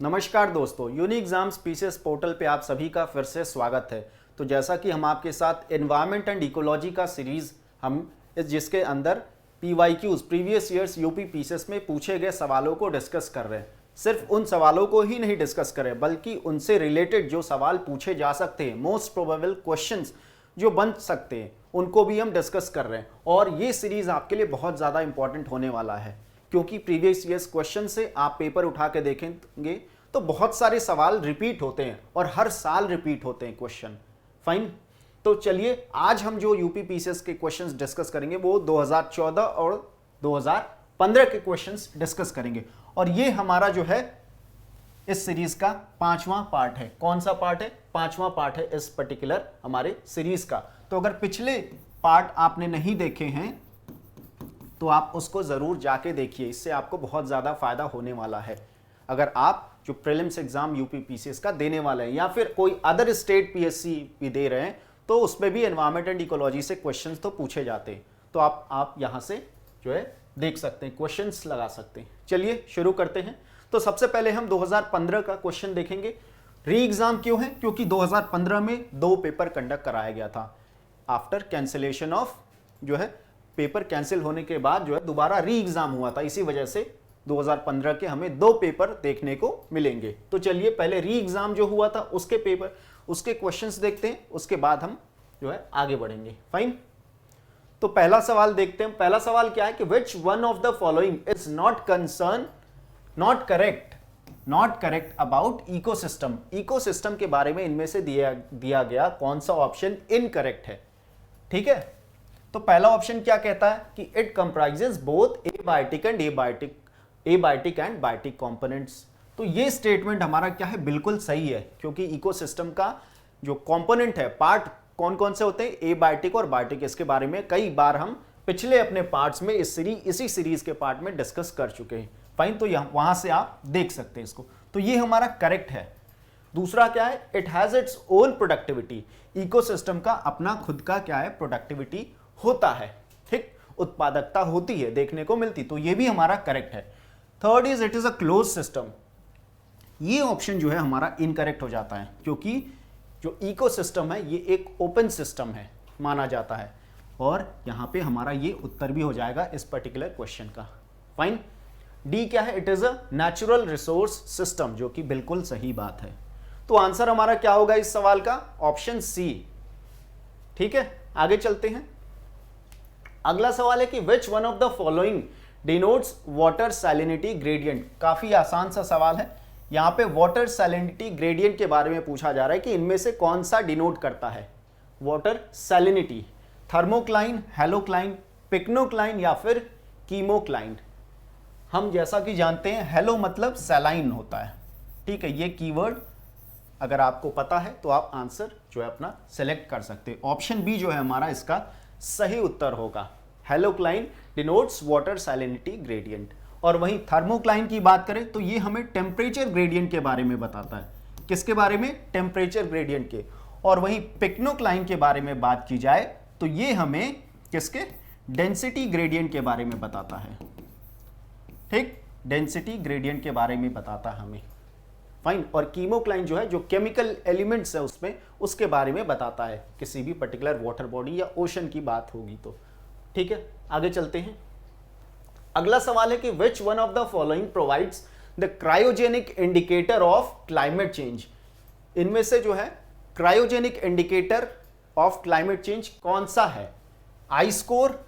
नमस्कार दोस्तों, unique exams PCS portal पे आप सभी का फिर से स्वागत है। तो जैसा कि हम आपके साथ एनवायरनमेंट एंड इकोलॉजी का सीरीज जिसके अंदर PYQs previous years UP PCS में पूछे गए सवालों को डिस्कस कर रहे हैं। सिर्फ उन सवालों को ही नहीं डिस्कस करें बल्कि उनसे रिलेटेड जो सवाल पूछे जा सकते हैं, मोस्ट प्रोबेबल क्वेश्चंस जो बन सकते हैं, उनको भी हम डिस्कस कर रहे हैं। और ये सीरीज आपके लिए बहुत ज़्यादा इंपॉर्टेंट होने वाला है क्योंकि प्रीवियस ईयर्स क्वेश्चन से आप पेपर उठा के देखेंगे तो बहुत सारे सवाल रिपीट होते हैं और हर साल रिपीट होते हैं क्वेश्चन। फाइन, तो चलिए आज हम जो यूपी पीसीएस के क्वेश्चंस डिस्कस करेंगे वो 2014 और 2015 के क्वेश्चंस डिस्कस करेंगे। और ये हमारा जो है इस सीरीज का 5वां पार्ट है। कौन सा पार्ट है? 5वां पार्ट है इस पर्टिकुलर हमारे सीरीज का। तो अगर पिछले पार्ट आपने नहीं देखे हैं तो आप उसको जरूर जाके देखिए, इससे आपको बहुत ज्यादा फायदा होने वाला है। अगर आप जो प्रीलिम्स एग्जाम यूपी पीसीएस का देने वाले हैं या फिर कोई अदर स्टेट पीएससी भी दे रहे हैं तो उसमें भी एनवायरनमेंट एंड इकोलॉजी से क्वेश्चंस तो पूछे जाते हैं, तो आप यहां से जो है देख सकते हैं, क्वेश्चंस लगा सकते हैं। चलिए शुरू करते हैं। तो सबसे पहले हम 2015 का क्वेश्चन देखेंगे। री एग्जाम क्यों है? क्योंकि 2015 में 2 पेपर कंडक्ट कराया गया था। आफ्टर कैंसिलेशन ऑफ जो है पेपर कैंसिल होने के बाद जो है दोबारा री एग्जाम हुआ था, इसी वजह से 2015 के हमें 2 पेपर देखने को मिलेंगे। तो चलिए पहले री एग्जाम जो हुआ था उसके पेपर उसके क्वेश्चंस देखते हैं, उसके बाद हम जो है आगे बढ़ेंगे। फाइन, तो पहला सवाल देखते हैं। पहला सवाल क्या है कि which one of the following is not correct about ecosystem. Ecosystem के बारे में इनमें से दिया गया कौन सा ऑप्शन इनकरेक्ट है? ठीक है, तो पहला ऑप्शन क्या कहता है कि it comprises both abiotic and biotic components. तो ये स्टेटमेंट हमारा क्या है, बिल्कुल सही है, क्योंकि इकोसिस्टम का जो कंपोनेंट है, पार्ट कौन कौन से होते हैं, एबायोटिक और बायोटिक, इसके बारे में कई बार हम पिछले अपने पार्ट्स में इसी सीरीज के पार्ट में डिस्कस कर चुके हैं। फाइन, तो वहां से आप देख सकते हैं इसको। तो ये हमारा करेक्ट है। दूसरा क्या है, it has its own productivity. Ecosystem का अपना खुद का क्या है, प्रोडक्टिविटी होता है। ठीक, उत्पादकता होती है, देखने को मिलती, तो ये भी हमारा करेक्ट है। Third is it is a close system. ये ऑप्शन जो है हमारा इनकरेक्ट हो जाता है क्योंकि जो इकोसिस्टम है ये एक ओपन सिस्टम है माना जाता है, और यहां पे हमारा ये उत्तर भी हो जाएगा इस पर्टिकुलर क्वेश्चन का। फाइन, डी क्या है, it is a natural resource system, जो कि बिल्कुल सही बात है। तो आंसर हमारा क्या होगा इस सवाल का? Option C. ठीक है, आगे चलते हैं। अगला सवाल है कि which one of the following denotes water salinity gradient. काफी आसान सा सवाल है। यहां पे वाटर सैलिनिटी ग्रेडियंट के बारे में पूछा जा रहा है कि इनमें से कौन सा डिनोट करता है वाटर सैलिनिटी। थर्मोक्लाइन, हेलोक्लाइन, पिक्नोक्लाइन या फिर कीमोक्लाइन। हम जैसा कि जानते हैं हेलो मतलब सैलाइन होता है। ठीक है, ये कीवर्ड अगर आपको पता है तो आप आंसर जो है अपना सेलेक्ट कर सकते हैं। ऑप्शन बी जो है हमारा इसका सही उत्तर होगा। हेलोक्लाइन डिनोट्स वाटर सैलिनिटी ग्रेडियंट। और वहीं थर्मोक्लाइन की बात करें तो ये हमें टेम्परेचर ग्रेडियंट के बारे में बताता है। किसके बारे में? टेम्परेचर ग्रेडियंट के। और वहीं पिक्नोक्लाइन के बारे में बात की जाए तो ये हमें किसके? डेंसिटी ग्रेडियंट के बारे में बताता है। ठीक, डेंसिटी ग्रेडियंट के बारे में बताता है हमें। फाइन, और कीमोक्लाइन जो है जो केमिकल एलिमेंट्स है उसमें उसके बारे में बताता है, किसी भी पर्टिकुलर वाटर बॉडी या ओशन की बात होगी तो। ठीक है, आगे चलते हैं। अगला सवाल है कि which one of the following provides the cryogenic indicator of climate change. इनमें से जो है cryogenic indicator of climate change कौन सा है? आइस कोर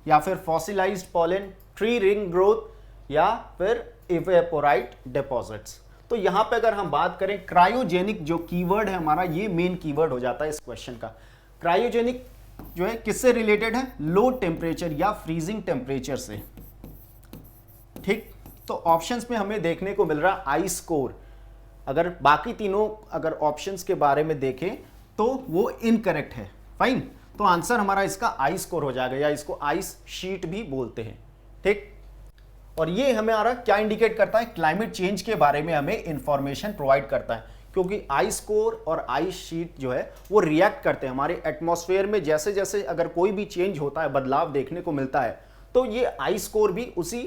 या फिर fossilised pollen, tree ring growth या फिर इवेपोराइट डिपॉजिट्स। तो यहां पे अगर हम बात करें क्रायोजेनिक जो कीवर्ड है हमारा, ये मेन कीवर्ड हो जाता है इस क्वेश्चन का। क्रायोजेनिक जो है किससे रिलेटेड है? लो टेम्परेचर या फ्रीजिंग टेम्परेचर से। ठीक, तो ऑप्शंस में हमें देखने को मिल रहा है आइस कोर। अगर बाकी तीनों अगर ऑप्शंस के बारे में देखें तो वो इनकरेक्ट है। फाइन, तो आंसर हमारा इसका आइस कोर हो जाएगा, या इसको आइस शीट भी बोलते हैं। ठीक, और ये हमारा क्या इंडिकेट करता है? क्लाइमेट चेंज के बारे में हमें इंफॉर्मेशन प्रोवाइड करता है, क्योंकि आइस कोर और आइस शीट जो है वो रिएक्ट करते हैं हमारे एटमॉस्फेयर में। जैसे जैसे अगर कोई भी चेंज होता है, बदलाव देखने को मिलता है, तो ये आइस कोर भी उसी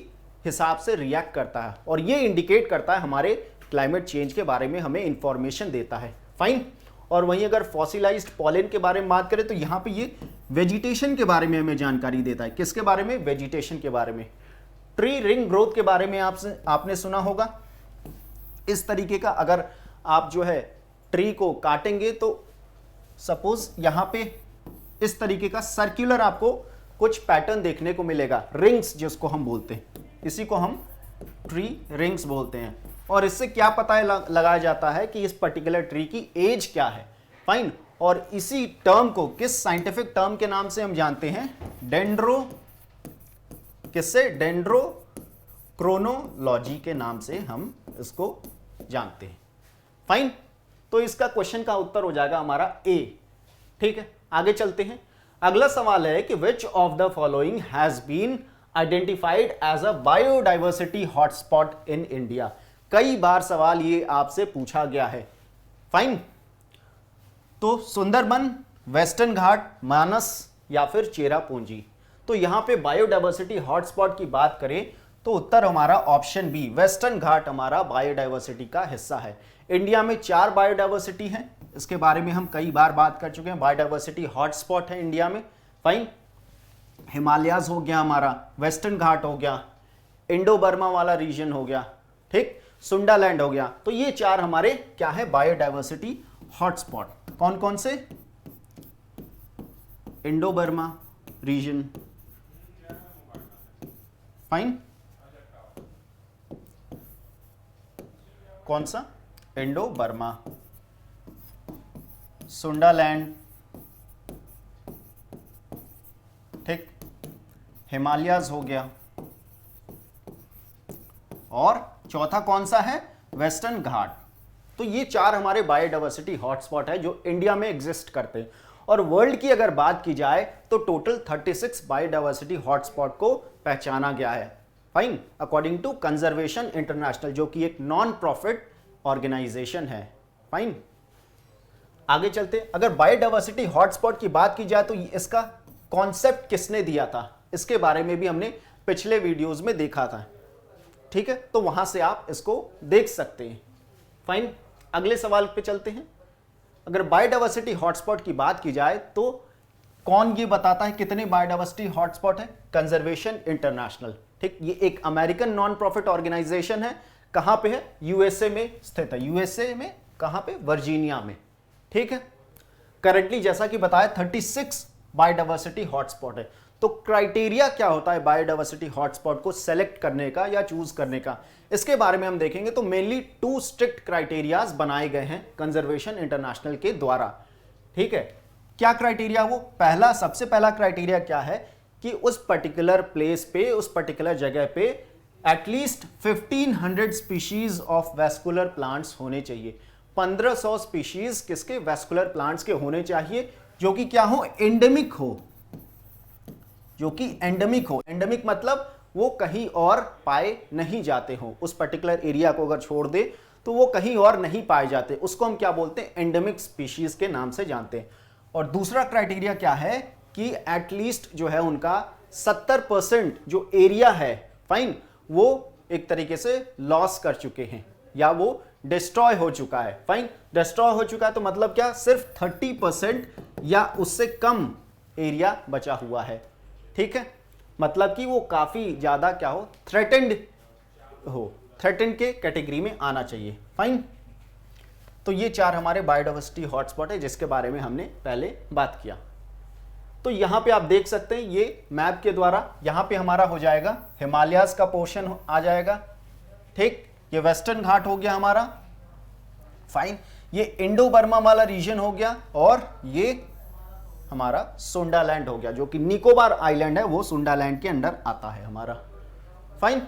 हिसाब से रिएक्ट करता है और ये इंडिकेट करता है हमारे क्लाइमेट चेंज के बारे में हमें इंफॉर्मेशन देता है। फाइन। और वहीं अगर फॉसिलाइज्ड पॉलन के बारे में बात करें तो यहाँ पे ये वेजिटेशन के बारे में हमें जानकारी देता है। किसके बारे में? वेजिटेशन के बारे में। ट्री रिंग ग्रोथ के बारे में आपने सुना होगा। इस तरीके का अगर आप जो है ट्री को काटेंगे तो सपोज यहाँ पे इस तरीके का सर्कुलर आपको कुछ पैटर्न देखने को मिलेगा, रिंग्स जिसको हम बोलते हैं, इसी को हम ट्री रिंग्स बोलते हैं। और इससे क्या पता है लगाया जाता है कि इस पर्टिकुलर ट्री की एज क्या है। फाइन। और इसी टर्म को किस साइंटिफिक टर्म के नाम से हम जानते हैं? डेंड्रो, किससे? डेंड्रोक्रोनोलॉजी के नाम से हम इसको जानते हैं। फाइन। तो इसका क्वेश्चन का उत्तर हो जाएगा हमारा ए। ठीक है, आगे चलते हैं। अगला सवाल है कि which of the following has been identified as a biodiversity hotspot in India. कई बार सवाल ये आपसे पूछा गया है। फाइन। तो सुंदरबन, वेस्टर्न घाट, मानस या फिर चेरापूंजी। तो यहां पे बायोडाइवर्सिटी हॉटस्पॉट की बात करें तो उत्तर हमारा ऑप्शन बी, वेस्टर्न घाट हमारा बायोडाइवर्सिटी का हिस्सा है। इंडिया में 4 बायोडाइवर्सिटी हैं, इसके बारे में हम कई बार बात कर चुके हैं। बायोडाइवर्सिटी हॉटस्पॉट है इंडिया में। फाइन। हिमालयाज हो गया हमारा, वेस्टर्न घाट हो गया, इंडो बर्मा वाला रीजन हो गया, ठीक, सुंडालैंड हो गया। तो ये 4 हमारे क्या है? Biodiversity hotspot. कौन कौन से? इंडो बर्मा रीजन, फाइन, कौन सा? इंडो बर्मा, सुंडालैंड, ठीक, हिमालयाज हो गया, और चौथा कौन सा है? वेस्टर्न घाट। तो ये 4 हमारे बायोडाइवर्सिटी हॉटस्पॉट है जो इंडिया में एग्जिस्ट करते हैं। और वर्ल्ड की अगर बात की जाए तो टोटल 36 बायोडाइवर्सिटी हॉटस्पॉट को पहचाना गया है। Fine. According to conservation international, जो कि एक नॉन प्रॉफिट ऑर्गेनाइजेशन है। फाइन। आगे चलते। अगर बायोडाइवर्सिटी हॉटस्पॉट की बात की जाए तो इसका कॉन्सेप्ट किसने दिया था, इसके बारे में भी हमने पिछले वीडियोस में देखा था। ठीक है, तो वहां से आप इसको देख सकते हैं। फाइन। अगले सवाल पे चलते हैं। अगर बायोडाइवर्सिटी हॉटस्पॉट की बात की जाए तो कौन ये बताता है कितने बायोडाइवर्सिटी हॉटस्पॉट है? Conservation international. ठीक, ये एक अमेरिकन नॉन प्रॉफिट ऑर्गेनाइजेशन है। कहां पे है? यूएसए में स्थित है। यूएसए में कहां पे? वर्जीनिया में। ठीक है। करंटली जैसा कि बताया 36 बायोडाइवर्सिटी हॉटस्पॉट है। तो क्राइटेरिया क्या होता है बायोडाइवर्सिटी हॉटस्पॉट को सेलेक्ट करने का या चूज करने का, इसके बारे में हम देखेंगे। तो मेनली 2 स्ट्रिक्ट क्राइटेरियाज बनाए गए हैं कंजर्वेशन इंटरनेशनल के द्वारा। ठीक है, क्या क्राइटेरिया? वो सबसे पहला क्राइटेरिया क्या है कि उस पर्टिकुलर प्लेस पे, उस पर्टिकुलर जगह पे at least 1500 species of vascular plants होने चाहिए। 1500 स्पीशीज किसके? वेस्कुलर प्लांट्स के होने चाहिए, जो कि क्या हो? एंडेमिक हो, जो कि एंडेमिक हो। एंडेमिक मतलब वो कहीं और पाए नहीं जाते हो। उस पर्टिकुलर एरिया को अगर छोड़ दे तो वो कहीं और नहीं पाए जाते, उसको हम क्या बोलते हैं? एंडेमिक स्पीशीज के नाम से जानते हैं। और दूसरा क्राइटेरिया क्या है कि एटलीस्ट जो है उनका 70% जो एरिया है, फाइन, वो एक तरीके से लॉस कर चुके हैं या वो डिस्ट्रॉय हो चुका है। फाइन। डिस्ट्रॉय हो चुका है तो मतलब क्या? सिर्फ 30% या उससे कम एरिया बचा हुआ है। ठीक है, मतलब कि वो काफी ज्यादा क्या हो? थ्रेटेंड हो, थ्रेटेंड के कैटेगरी में आना चाहिए। फाइन। तो ये 4 हमारे बायोडाइवर्सिटी हॉटस्पॉट है जिसके बारे में हमने पहले बात किया। तो यहां पे आप देख सकते हैं ये मैप के द्वारा, यहां पे हमारा हो जाएगा हिमालयाज का पोर्शन आ जाएगा। ठीक, ये वेस्टर्न घाट हो गया हमारा। फाइन। ये इंडो बर्मा वाला रीजन हो गया और ये हमारा सुंडालैंड हो गया, जो कि निकोबार आइलैंड है, वो सुंडालैंड के अंडर आता है हमारा। फाइन।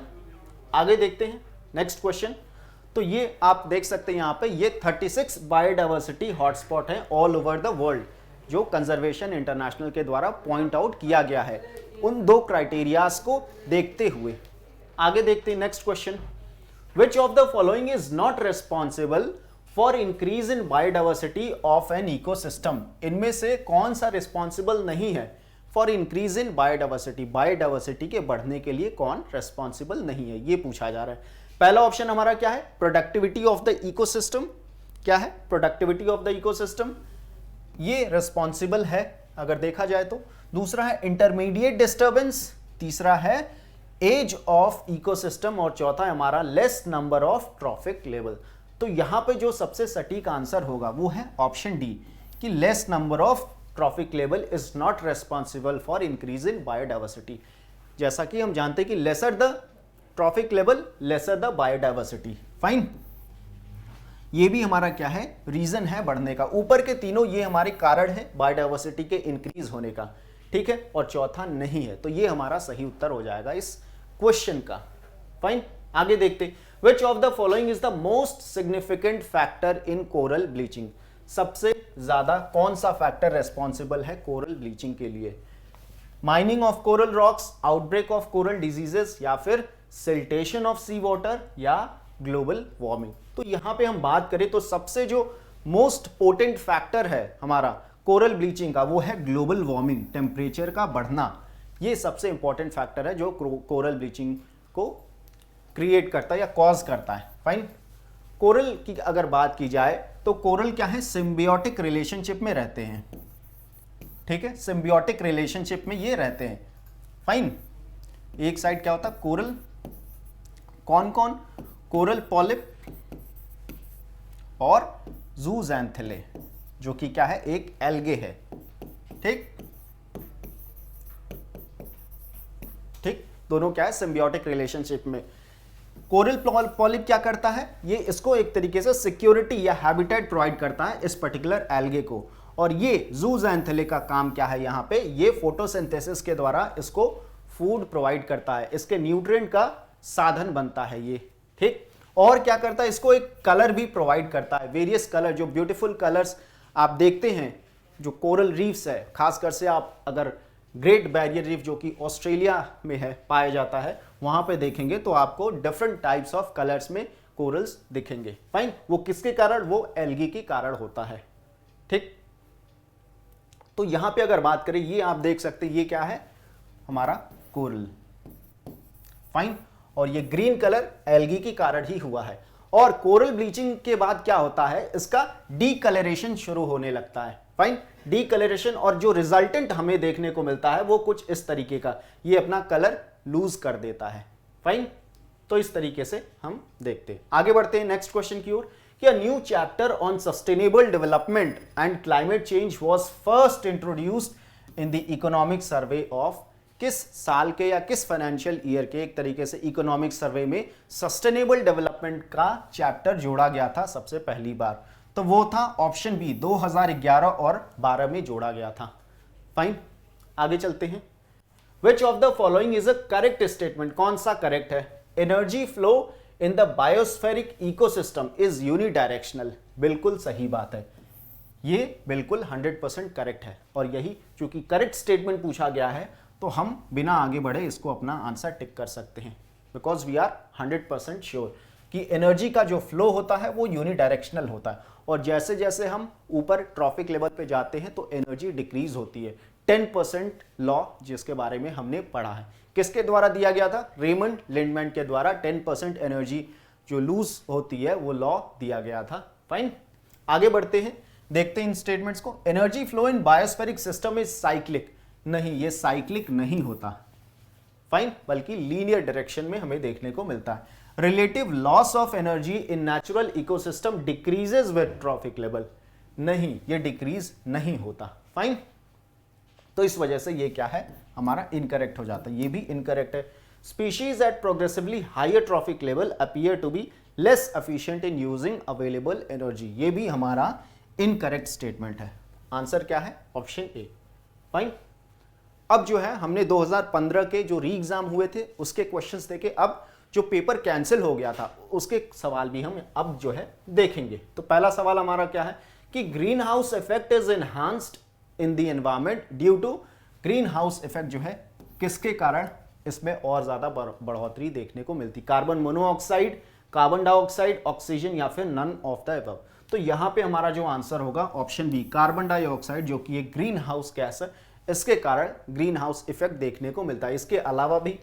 आगे देखते हैं नेक्स्ट क्वेश्चन। तो ये आप देख सकते हैं यहां पे ये 36 बायोडाइवर्सिटी हॉटस्पॉट हैं ऑल ओवर द वर्ल्ड, जो कंजर्वेशन इंटरनेशनल के द्वारा पॉइंट आउट किया गया है उन 2 क्राइटेरियाज को देखते हुए। आगे देखते हैं next question. Which of the following is not responsible for increase in biodiversity of an ecosystem? इनमें से कौन सा रिस्पॉन्सिबल नहीं है for increase in biodiversity? Biodiversity के बढ़ने के लिए कौन रिस्पॉन्सिबल नहीं है, ये पूछा जा रहा है। पहला ऑप्शन हमारा क्या है, प्रोडक्टिविटी ऑफ द इकोसिस्टम। क्या है, प्रोडक्टिविटी ऑफ द इकोसिस्टम, ये रिस्पॉन्सिबल है अगर देखा जाए तो। दूसरा है इंटरमीडिएट डिस्टर्बेंस, तीसरा है एज ऑफ इकोसिस्टम, और चौथा है हमारा less number of trophic level. तो यहां पे जो सबसे सटीक आंसर होगा वो है ऑप्शन डी, कि less number of trophic level is not responsible for increase in biodiversity. जैसा कि हम जानते हैं कि lesser the trophic level lesser the biodiversity. Fine, ये भी हमारा क्या है, रीजन है बढ़ने का। ऊपर के तीनों ये हमारे कारण है बायोडाइवर्सिटी के इंक्रीज होने का, ठीक है, और चौथा नहीं है, तो ये हमारा सही उत्तर हो जाएगा इस क्वेश्चन का। फाइन, आगे देखते, विच of the following is the most significant factor in coral bleaching. सबसे ज्यादा कौन सा फैक्टर रेस्पॉन्सिबल है कोरल ब्लीचिंग के लिए? Mining of coral rocks, outbreak of coral diseases, या फिर सिल्टेशन ऑफ सी वाटर, या ग्लोबल वार्मिंग। तो यहां पे हम बात करें तो सबसे जो मोस्ट पोटेंट फैक्टर है हमारा कोरल ब्लीचिंग का वो है ग्लोबल वार्मिंग, टेम्परेचर का बढ़ना। ये सबसे इंपॉर्टेंट फैक्टर है जो कोरल ब्लीचिंग को क्रिएट करता है या कॉज करता है। फाइन, कोरल की अगर बात की जाए तो कोरल क्या है, सिम्बियोटिक रिलेशनशिप में रहते हैं, ठीक है, सिम्बियोटिक रिलेशनशिप में ये रहते हैं। फाइन, एक साइड क्या होता है कोरल, कौन कौन, कोरल पॉलिप और जूज़ैंथेले, जो कि क्या है, एक एल्गे है, ठीक ठीक, दोनों क्या है, सिम्बियोटिक रिलेशनशिप में। कोरल पॉलिप क्या करता है, ये इसको एक तरीके से सिक्योरिटी या हैबिटेट प्रोवाइड करता है इस पर्टिकुलर एल्गे को, और ये जूज़ैंथेले का काम क्या है, यहाँ पे ये फोटोसिंथेसिस के द्वारा इसको फूड प्रोवाइड करता है, इसके न्यूट्रिएंट का साधन बनता है ये, ठीक। और क्या करता है, इसको एक कलर भी प्रोवाइड करता है, वेरियस कलर, जो ब्यूटीफुल कलर्स आप देखते हैं जो कोरल रीफ्स है, खासकर से आप अगर ग्रेट बैरियर रीफ जो कि ऑस्ट्रेलिया में है पाया जाता है, वहां पे देखेंगे तो आपको डिफरेंट टाइप्स ऑफ कलर्स में कोरल्स दिखेंगे। फाइन, वो किसके कारण, वो एल्गी के कारण होता है, ठीक। तो यहां पे अगर बात करें, ये आप देख सकते हैं, ये क्या है हमारा कोरल। फाइन, और ये ग्रीन कलर एल्गी के कारण ही हुआ है। और कोरल ब्लीचिंग के बाद क्या होता है, इसका डीकलरेशन शुरू होने लगता है। फाइन, डीकलरेशन, और जो रिजल्टेंट हमें देखने को मिलता है वो कुछ इस तरीके का, ये अपना कलर लूज कर देता है। फाइन, तो इस तरीके से हम देखते हैं। आगे बढ़ते हैं नेक्स्ट क्वेश्चन की ओर, कि a new chapter on sustainable development and climate change was first introduced in the economic survey of, किस साल के या किस फाइनेंशियल ईयर के एक तरीके से इकोनॉमिक सर्वे में सस्टेनेबल डेवलपमेंट का चैप्टर जोड़ा गया था सबसे पहली बार? तो वो था ऑप्शन बी, 2011 और 12 में जोड़ा गया था। फाइन, आगे चलते हैं। Which of the following is a correct statement, कौन सा करेक्ट है? Energy flow in the biospheric ecosystem is unidirectional, बिल्कुल सही बात है, ये बिल्कुल 100% करेक्ट है। और यही चूंकि करेक्ट स्टेटमेंट पूछा गया है तो हम बिना आगे बढ़े इसको अपना आंसर टिक कर सकते हैं, बिकॉज वी आर 100% श्योर कि एनर्जी का जो फ्लो होता है वो यूनिडायरेक्शनल होता है, और जैसे जैसे हम ऊपर ट्रॉफिक लेवल पे जाते हैं तो एनर्जी डिक्रीज होती है। 10% लॉ जिसके बारे में हमने पढ़ा है, किसके द्वारा दिया गया था? रेमंड लिंडमैन के द्वारा 10% एनर्जी जो लूज होती है वो लॉ दिया गया था। फाइन, आगे बढ़ते हैं, देखते हैं इन स्टेटमेंट्स को। Energy flow in biospheric system is cyclic, नहीं, ये साइक्लिक नहीं होता। फाइन, बल्कि लीनियर डायरेक्शन में हमें देखने को मिलता है। Relative loss of energy in natural ecosystem decreases with trophic level, नहीं, ये डिक्रीज नहीं होता। फाइन, तो इस वजह से ये क्या है हमारा इनकरेक्ट हो जाता है, ये भी इनकरेक्ट है। Species at progressively higher trophic level appear to be less efficient in using available energy, ये भी हमारा इनकरेक्ट स्टेटमेंट है। आंसर क्या है? Option A. फाइन, अब जो है हमने 2015 के जो री एग्जाम हुए थे उसके क्वेश्चंस देखे, अब जो पेपर कैंसिल हो गया था उसके सवाल भी हम अब जो है देखेंगे। तो पहला सवाल हमारा क्या है कि greenhouse effect is enhanced in the environment due to, greenhouse effect जो है किसके कारण इसमें और ज्यादा बढ़ोतरी देखने को मिलती? Carbon monoxide, carbon dioxide, oxygen, या फिर नन ऑफ द अबव। तो यहां पे हमारा जो आंसर होगा ऑप्शन बी, कार्बन डाइऑक्साइड, जो कि एक ग्रीन हाउस गैस है, इसके कारण ग्रीन हाउस इफेक्ट देखने को मिलता है। इसके अलावा भी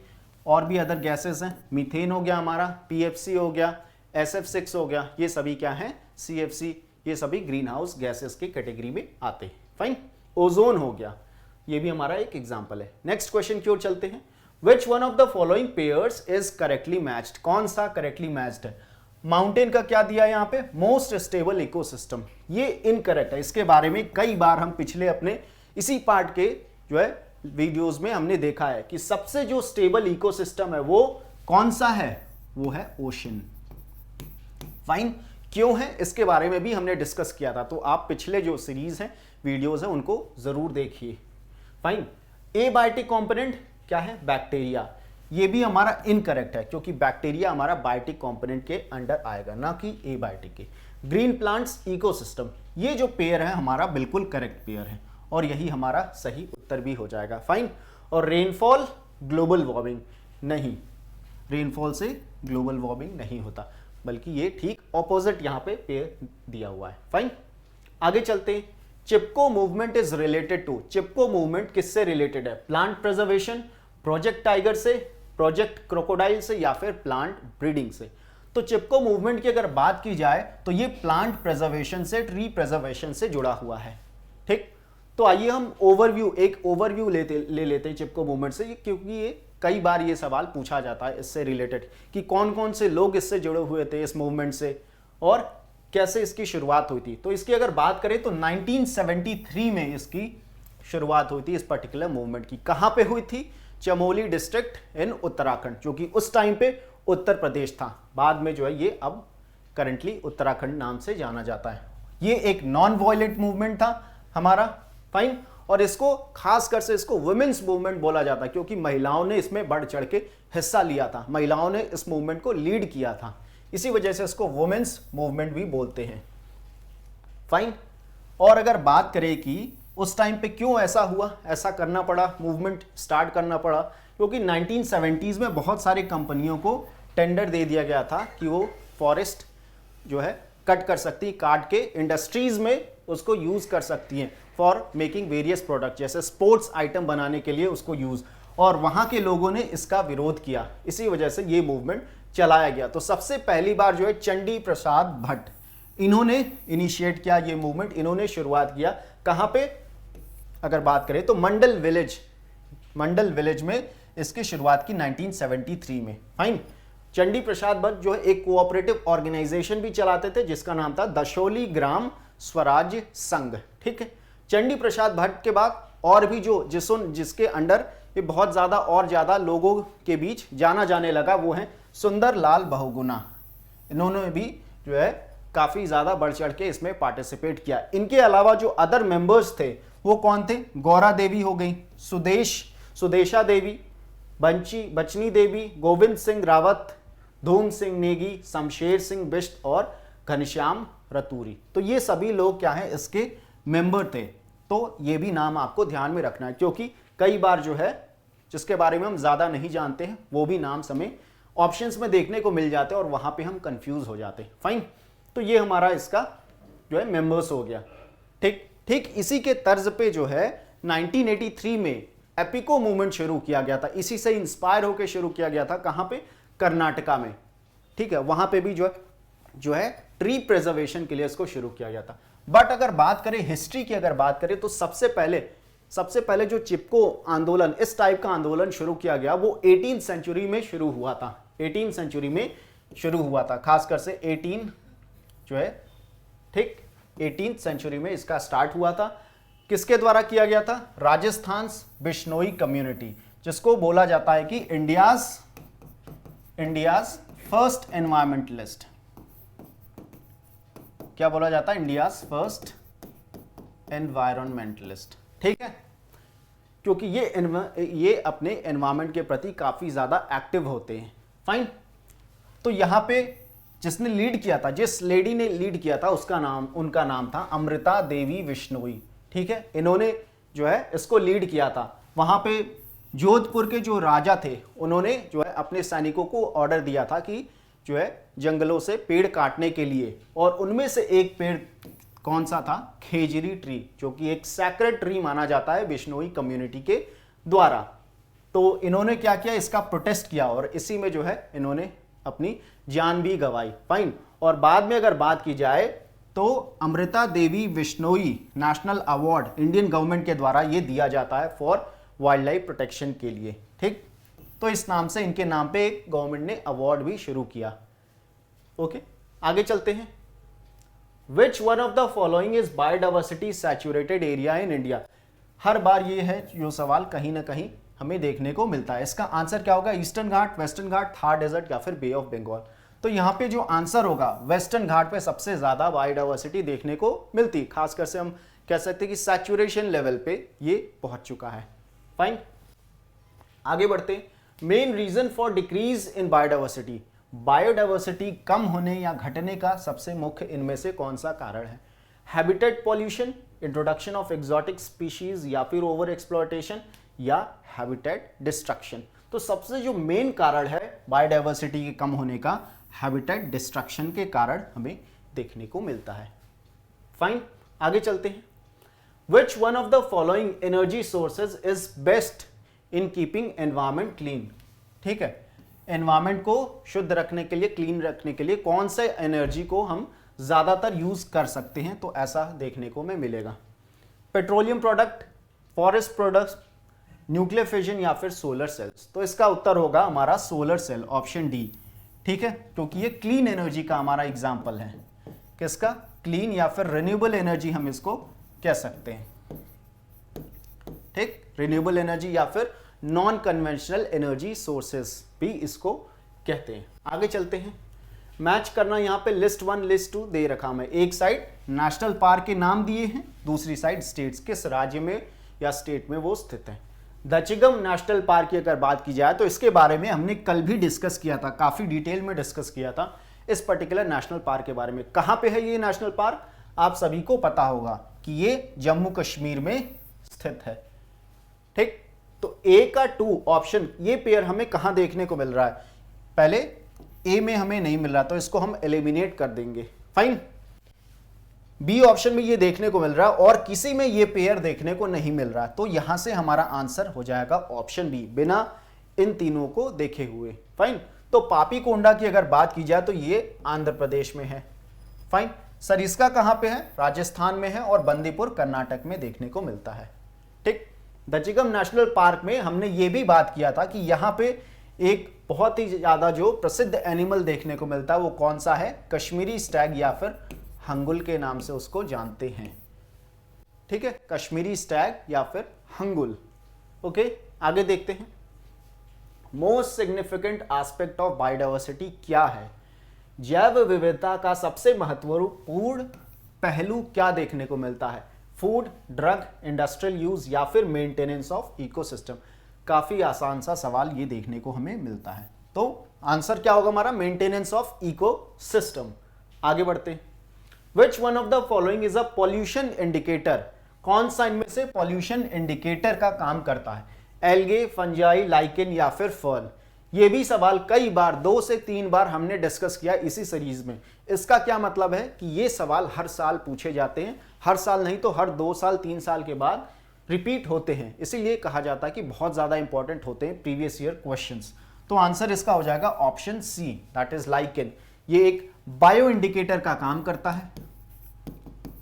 और भी अदर गैसेस हैं, मीथेन हो गया हमारा, पीएफसी हो गया, SF6 हो गया, ये सभी क्या हैं, CFC, ये सभी ग्रीन हाउस गैसेस की कैटेगरी में आते हैं। फाइन। ओजोन हो गया, ये भी हमारा एक एग्जाम्पल है। नेक्स्ट क्वेश्चन की ओर चलते हैं। Which one of the following pairs is correctly matched, कौन सा करेक्टली मैच्ड है? माउंटेन का क्या दिया है यहाँ पे, मोस्ट स्टेबल इकोसिस्टम, ये इनकरेक्ट है। इसके बारे में कई बार हम पिछले अपने इसी पार्ट के जो है वीडियोस में हमने देखा है कि सबसे जो स्टेबल इकोसिस्टम है वो कौन सा है, वो है ओशन। फाइन। क्यों है इसके बारे में भी हमने डिस्कस किया था, तो आप पिछले जो सीरीज हैं वीडियोस हैं उनको जरूर देखिए। फाइन। एबायोटिक कंपोनेंट क्या है, बैक्टीरिया, ये भी हमारा इनकरेक्ट है क्योंकि बैक्टीरिया हमारा बायोटिक कंपोनेंट के अंडर आएगा, ना कि एबायोटिक के। ग्रीन प्लांट्स इकोसिस्टम, ये जो पेयर है हमारा बिल्कुल करेक्ट पेयर है और यही हमारा सही उत्तर भी हो जाएगा। फाइन। और रेनफॉल, ग्लोबल वार्मिंग, नहीं, रेनफॉल से ग्लोबल वार्मिंग नहीं होता, बल्कि ये ठीक ऑपोजिट यहाँ पे पेयर दिया हुआ है। फाइन। आगे चलते हैं। Chipko movement is related to, Chipko movement किससे रिलेटेड है? प्लांट प्रिजर्वेशन, प्रोजेक्ट टाइगर से, प्रोजेक्ट क्रोकोडाइल से, या फिर प्लांट ब्रीडिंग से। तो चिपको मूवमेंट की अगर बात की जाए तो ये प्लांट प्रिजर्वेशन से, ट्री प्रिजर्वेशन से जुड़ा हुआ है। ठीक, तो आइए हम एक ओवरव्यू ले लेते हैं चिपको मूवमेंट से, क्योंकि ये कई बार ये सवाल पूछा जाता है इससे रिलेटेड कि कौन कौन से लोग इससे जुड़े हुए थे इस मूवमेंट से और कैसे इसकी शुरुआत हुई थी। तो इसकी अगर बात करें तो 1973 में इसकी शुरुआत हुई थी इस पर्टिकुलर मूवमेंट की। कहां पे हुई थी? चमोली डिस्ट्रिक्ट इन उत्तराखंड, जो कि उस टाइम पे उत्तर प्रदेश था, बाद में जो है ये अब करंटली उत्तराखंड नाम से जाना जाता है। ये एक नॉन वायलेंट मूवमेंट था हमारा। फाइन। और इसको खास कर से इसको वुमेन्स मूवमेंट बोला जाता है क्योंकि महिलाओं ने इसमें बढ़ चढ़ के हिस्सा लिया था, महिलाओं ने इस मूवमेंट को लीड किया था, इसी वजह से इसको वुमेन्स मूवमेंट भी बोलते हैं। फाइन। और अगर बात करें कि उस टाइम पे क्यों ऐसा हुआ, ऐसा करना पड़ा, मूवमेंट स्टार्ट करना पड़ा, क्योंकि 1970s में बहुत सारी कंपनियों को टेंडर दे दिया गया था कि वो फॉरेस्ट जो है कट कर सकती, काट के इंडस्ट्रीज में उसको यूज कर सकती हैं फॉर मेकिंग वेरियस प्रोडक्ट, जैसे स्पोर्ट्स आइटम बनाने के लिए उसको यूज, और वहां के लोगों ने इसका विरोध किया, इसी वजह से ये मूवमेंट चलाया गया। तो सबसे पहली बार जो है चंडी प्रसाद भट्ट, इन्होंने इनिशिएट किया ये मूवमेंट, इन्होंने शुरुआत किया। कहां पे अगर बात करें तो मंडल विलेज में इसकी शुरुआत की 1973 में। फाइन। चंडी प्रसाद भट्ट जो है एक कोऑपरेटिव ऑर्गेनाइजेशन भी चलाते थे जिसका नाम था दशोली ग्राम स्वराज्य संघ। ठीक है। चंडी प्रसाद भट्ट के बाद और भी जो जिसके अंडर ये बहुत ज्यादा और ज्यादा लोगों के बीच जाना जाने लगा वो है सुंदर लाल बहुगुणा। इन्होंने भी जो है काफी ज्यादा बढ़ चढ़ के इसमें पार्टिसिपेट किया। इनके अलावा जो अदर मेंबर्स थे वो कौन थे? गौरा देवी हो गई, सुदेशा देवी, बचनी देवी, गोविंद सिंह रावत, धूम सिंह नेगी, शमशेर सिंह बिष्ट और घनश्याम रतूरी। तो ये सभी लोग क्या है इसके मेंबर थे। तो ये भी नाम आपको ध्यान में रखना है क्योंकि कई बार जो है जिसके बारे में हम ज्यादा नहीं जानते हैं वो भी नाम हमें ऑप्शंस में देखने को मिल जाते हैं और वहां पे हम कंफ्यूज हो जाते हैं। फाइन। तो ये हमारा इसका जो है मेंबर्स हो गया। ठीक इसी के तर्ज पे जो है 1983 में एपिको मूवमेंट शुरू किया गया था, इसी से इंस्पायर होकर शुरू किया गया था। कहां पे? कर्नाटका में। ठीक है। वहां पे भी जो है ट्री प्रिजर्वेशन के लिए इसको शुरू किया गया था। बट अगर बात करें हिस्ट्री की, अगर बात करें तो सबसे पहले जो चिपको आंदोलन, इस टाइप का आंदोलन शुरू किया गया वो 18th सेंचुरी में शुरू हुआ था। 18th सेंचुरी में शुरू हुआ था, खासकर से 18th सेंचुरी में इसका स्टार्ट हुआ था। किसके द्वारा किया गया था? राजस्थान बिश्नोई कम्युनिटी, जिसको बोला जाता है कि इंडियाज फर्स्ट एनवायरमेंटलिस्ट। क्या बोला जाता है? India's first environmentalist. ठीक है। क्योंकि ये अपने एनवायरमेंट के प्रति काफी ज्यादा एक्टिव होते हैं। फाइन। तो यहां पे जिसने लीड किया था, जिस लेडी ने लीड किया था उनका नाम था अमृता देवी बिश्नोई। ठीक है। इन्होंने जो है इसको लीड किया था। वहां पे जोधपुर के जो राजा थे उन्होंने जो है अपने सैनिकों को ऑर्डर दिया था कि जो है जंगलों से पेड़ काटने के लिए, और उनमें से एक पेड़ कौन सा था? खेजरी ट्री, जो कि एक सैक्रेड ट्री माना जाता है बिश्नोई कम्युनिटी के द्वारा। तो इन्होंने क्या किया, इसका प्रोटेस्ट किया और इसी में जो है इन्होंने अपनी जान भी गंवाई। फाइन। और बाद में अगर बात की जाए तो Amrita Devi Bishnoi national award Indian government के द्वारा ये दिया जाता है फॉर वाइल्ड लाइफ प्रोटेक्शन के लिए। ठीक, तो इस नाम से इनके नाम पे एक गवर्नमेंट ने अवार्ड भी शुरू किया। ओके, आगे चलते हैं। Which one of the following is biodiversity saturated area in India. हर बार ये है जो सवाल कहीं ना कहीं हमें देखने को मिलता है। इसका आंसर क्या होगा, ईस्टर्न घाट, वेस्टर्न घाट, थार डेजर्ट या फिर बे ऑफ बंगाल। तो यहाँ पे जो आंसर होगा, वेस्टर्न घाट पे सबसे ज्यादा बायोडाइवर्सिटी देखने को मिलती, खासकर से हम कह सकते हैं कि सैचुरेशन लेवल पे ये पहुंच चुका है। फाइन, आगे बढ़ते। Main reason for decrease in biodiversity, biodiversity कम होने या घटने का सबसे मुख्य इनमें से कौन सा कारण है। Habitat pollution, introduction of exotic species या फिर ओवर एक्सप्लॉयटेशन या हैबिटेट डिस्ट्रक्शन। तो सबसे जो मेन कारण है बायोडाइवर्सिटी के कम होने का, हैबिटेट डिस्ट्रक्शन के कारण हमें देखने को मिलता है। फाइन, आगे चलते हैं। Which one of the following energy sources is best in keeping environment clean. ठीक है, एनवायरमेंट को शुद्ध रखने के लिए, क्लीन रखने के लिए कौन से एनर्जी को हम ज्यादातर यूज कर सकते हैं, तो ऐसा देखने को हमें मिलेगा। Petroleum product, forest products, nuclear fission या फिर सोलर सेल्स। तो इसका उत्तर होगा हमारा सोलर सेल, ऑप्शन डी। ठीक है, क्योंकि ये क्लीन एनर्जी का हमारा एग्जाम्पल है। किसका, क्लीन या फिर रिन्यूएबल एनर्जी हम इसको कह सकते हैं। ठीक, रिन्यूएबल एनर्जी या फिर नॉन कन्वेंशनल एनर्जी सोर्सेस भी इसको कहते हैं। आगे चलते हैं। मैच करना, यहाँ पे लिस्ट 1 लिस्ट 2 दे रखा मैं। एक साइड नेशनल पार्क के नाम दिए हैं, दूसरी साइड स्टेट्स, किस राज्य में या स्टेट में वो स्थित है। दचिगम नेशनल पार्क की अगर बात की जाए तो इसके बारे में हमने कल भी डिस्कस किया था, काफी डिटेल में डिस्कस किया था इस पर्टिकुलर नेशनल पार्क के बारे में। कहां पे है ये नेशनल पार्क, आप सभी को पता होगा कि ये जम्मू कश्मीर में स्थित है। ठीक, तो ए का 2 ऑप्शन, ये पेयर हमें कहां देखने को मिल रहा है, पहले ए में हमें नहीं मिल रहा तो इसको हम एलिमिनेट कर देंगे। फाइन, बी ऑप्शन में ये देखने को मिल रहा है और किसी में ये पेयर देखने को नहीं मिल रहा, तो यहां से हमारा आंसर हो जाएगा ऑप्शन बी, बिना इन तीनों को देखे हुए। फाइन, तो पापी कोंडा की अगर बात की जाए तो ये आंध्र प्रदेश में है। फाइन, सरिस्का कहां पे है, राजस्थान में है और बंदीपुर कर्नाटक में देखने को मिलता है। ठीक, दचिगम नेशनल पार्क में हमने ये भी बात किया था कि यहां पे एक बहुत ही ज्यादा जो प्रसिद्ध एनिमल देखने को मिलता है वो कौन सा है, कश्मीरी स्टैग या फिर हंगुल के नाम से उसको जानते हैं। ठीक है, कश्मीरी स्टैग या फिर हंगुल। ओके, आगे देखते हैं। Most significant aspect of biodiversity क्या है, जैव विविधता का सबसे महत्वपूर्ण पहलू क्या देखने को मिलता है। फूड, ड्रग, इंडस्ट्रियल यूज या फिर मेंटेनेंस ऑफ इकोसिस्टम। काफी आसान सा सवाल ये देखने को हमें मिलता है, तो आंसर क्या होगा हमारा, मेंटेनेंस ऑफ इकोसिस्टम। आगे बढ़ते हैं। Which one of the following is a pollution indicator. कौन सा इनमें से पॉल्यूशन इंडिकेटर का काम करता है, एल्गे, फंजाई, लाइकेन या फिर फर्न। ये भी सवाल कई बार, 2 से 3 बार हमने डिस्कस किया इसी सीरीज में। इसका क्या मतलब है कि ये सवाल हर साल पूछे जाते हैं, हर साल नहीं तो हर 2 साल 3 साल के बाद रिपीट होते हैं, इसीलिए कहा जाता है कि बहुत ज्यादा इंपॉर्टेंट होते हैं प्रीवियस ईयर क्वेश्चंस। तो आंसर इसका हो जाएगा option C, that is lichen. ये एक बायो इंडिकेटर का काम करता है।